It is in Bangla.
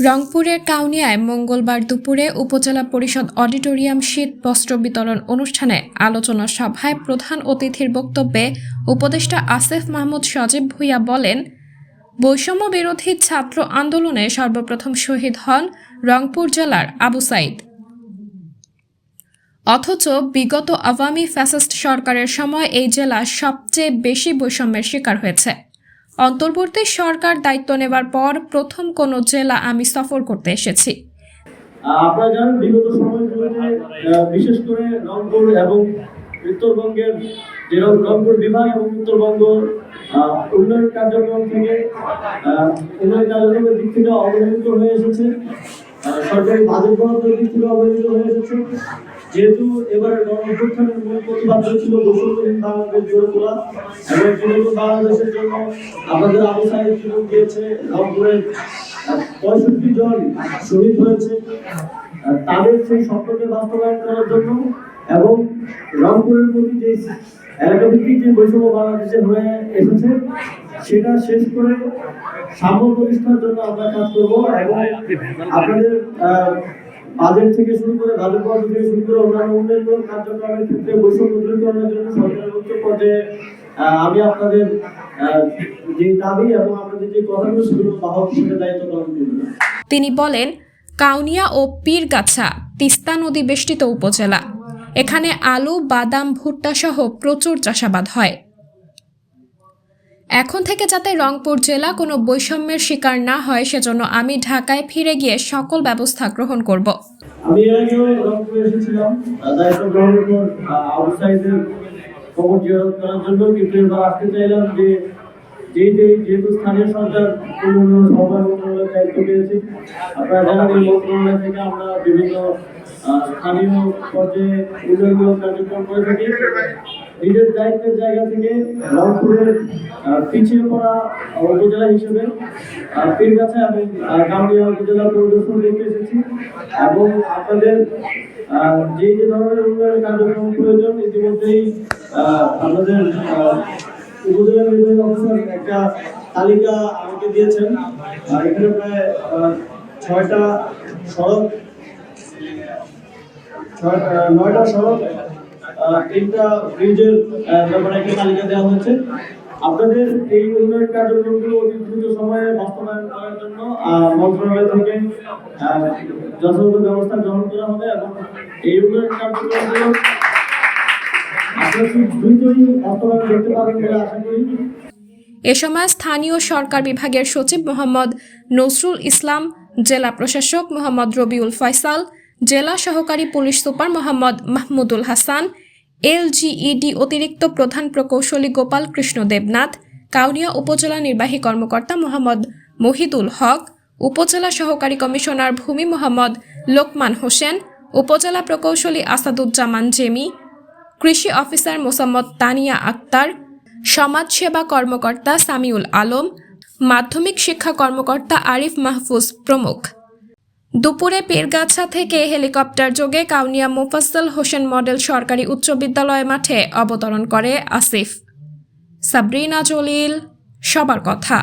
রংপুরের কাউনিয়ায় মঙ্গলবার দুপুরে উপজেলা পরিষদ অডিটোরিয়াম শীত বস্ত্র বিতরণ অনুষ্ঠানে আলোচনা সভায় প্রধান অতিথির বক্তব্যে উপদেষ্টা আসিফ মাহমুদ সজীব ভূঁইয়া বলেন, বৈষম্য বিরোধী ছাত্র আন্দোলনে সর্বপ্রথম শহীদ হন রংপুর জেলার আবু সাইদ। অথচ বিগত আওয়ামী ফ্যাসিস্ট সরকারের সময় এই জেলা সবচেয়ে বেশি বৈষম্যের শিকার হয়েছে। অন্তর্বর্তী সরকার দায়িত্ব নেবার পর প্রথম কোনো জেলা আমি সফর করতে এসেছি। আপনারা জানেন বিগত সময়গুলোতে বিশেষ করে রংপুর এবং উত্তরবঙ্গের যে রংপুর বিভাগ এবং উত্তরবঙ্গ উন্নয়ন কার্যক্রম থেকে উন্নয়ন কার্যক্রমের দিক থেকে অবহেলিত হয়ে এসেছে, সরকারি বাজেট বরাদ্দের দিক থেকে অবহেলিত হয়ে এসেছে। যেহেতু এবারে গণঅভ্যুত্থানের মূল প্রতিপাদ্য ছিল বৈষম্যহীন বাংলাদেশ গড়ে তোলা এবং বিনোদন বাংলাদেশের জন্য আমাদের আবু সাইদ জীবন দিয়েছে। রংপুরের 65 জন শহীদ হয়েছে, তাদের সেই স্বপ্নকে বাস্তবায়ন করার জন্য এবং রংপুরের প্রতি যে এলাকাভিত্তিক যে বৈষম্য বাংলাদেশে হয়ে এসেছে সেটা শেষ করে সাম্য প্রতিষ্ঠার জন্য আমরা কাজ করবো এবং আপনাদের বাজেট থেকে শুরু করে বাজেট বরাদ্দ থেকে শুরু করে অন্যান্য উন্নয়নমূলক কার্যক্রমের ক্ষেত্রে বৈষম্য দূরীকরণের জন্য সরকারের উচ্চ পর্যায়ে আমি আপনাদের যে দাবি এবং আপনাদের যে কথাগুলো সেগুলো বাহক হিসেবে দায়িত্ব পালন করব। তিনি বলেন, কাউনিয়া ও পীরগাছা তিস্তা নদী বেষ্টিত উপজেলা। এখানে আলু, বাদাম, ভুট্টা সহ প্রচুর চাষাবাদ হয়। এখন থেকে যাতে রংপুর জেলা কোনো বৈষম্যের শিকার না হয় সেজন্য আমি ঢাকায় ফিরে গিয়ে সকল ব্যবস্থা গ্রহণ করব। আমি এর আগেও রংপুরে এসেছিলাম দায়িত্ব গ্রহণের পর আবু সাইদের খবর জিয়ারত করার জন্য, কিন্তু এবার আসতে চাইলাম যে যেহেতু স্থানীয় সরকার উন্নয়ন সরকার মন্ত্রণালয়ের দায়িত্ব পেয়েছে। আপনারা জানেন এই মন্ত্রণালয় থেকে আমরা বিভিন্ন স্থানীয় পর্যায়ে উন্নয়নমূলক কার্যক্রম করে থাকি। নিজের দায়িত্বের জায়গা থেকে রংপুরের পিছিয়ে পড়া উপজেলা হিসেবে পীরগাছা এবং কাউনিয়া উপজেলা পরিদর্শন করতে এসেছি এবং আপনাদের যে ধরনের উন্নয়ন কার্যক্রম প্রয়োজন ইতিমধ্যেই আমাদের উপজেলা নির্বাহী অফিসার একটা তালিকা আমাকে দিয়েছেন। এখানে প্রায় 9টা সড়ক 3টা ব্রিজের ব্যাপারে একটা তালিকা দেওয়া হয়েছে। আপনাদের এই উন্নয়ন কার্যক্রমগুলো অতি দ্রুত সময়ে বাস্তবায়ন করার জন্য মন্ত্রণালয় থেকে যথাযথ ব্যবস্থা গ্রহণ করা হবে এবং এই উন্নয়ন কার্যক্রমগুলো এ সময় স্থানীয় সরকার বিভাগের সচিব মোহাম্মদ নজরুল ইসলাম, জেলা প্রশাসক মোহাম্মদ রবিউল ফয়সাল, জেলা সহকারী police super Mohammad Mahmudul Hasan, LGED অতিরিক্ত প্রধান প্রকৌশলী গোপাল কৃষ্ণ দেবনাথ, কাউনিয়া উপজেলা নির্বাহী কর্মকর্তা মোহাম্মদ মহিদুল হক, উপজেলা সহকারী কমিশনার ভূমি মোহাম্মদ লোকমান হোসেন, উপজেলা প্রকৌশলী আসাদুজ্জামান জেমি, কৃষি অফিসার মোসাম্মদ তানিয়া আক্তার, সমাজসেবা কর্মকর্তা সামিউল আলম, মাধ্যমিক শিক্ষা কর্মকর্তা আরিফ মাহফুজ প্রমুখ। দুপুরে পীরগাছা থেকে হেলিকপ্টার যোগে কাউনিয়া মোফাজ্জল হোসেন মডেল সরকারি উচ্চ বিদ্যালয় মাঠে অবতরণ করে আসিফ। সাবরিনা জলিল, সবার কথা।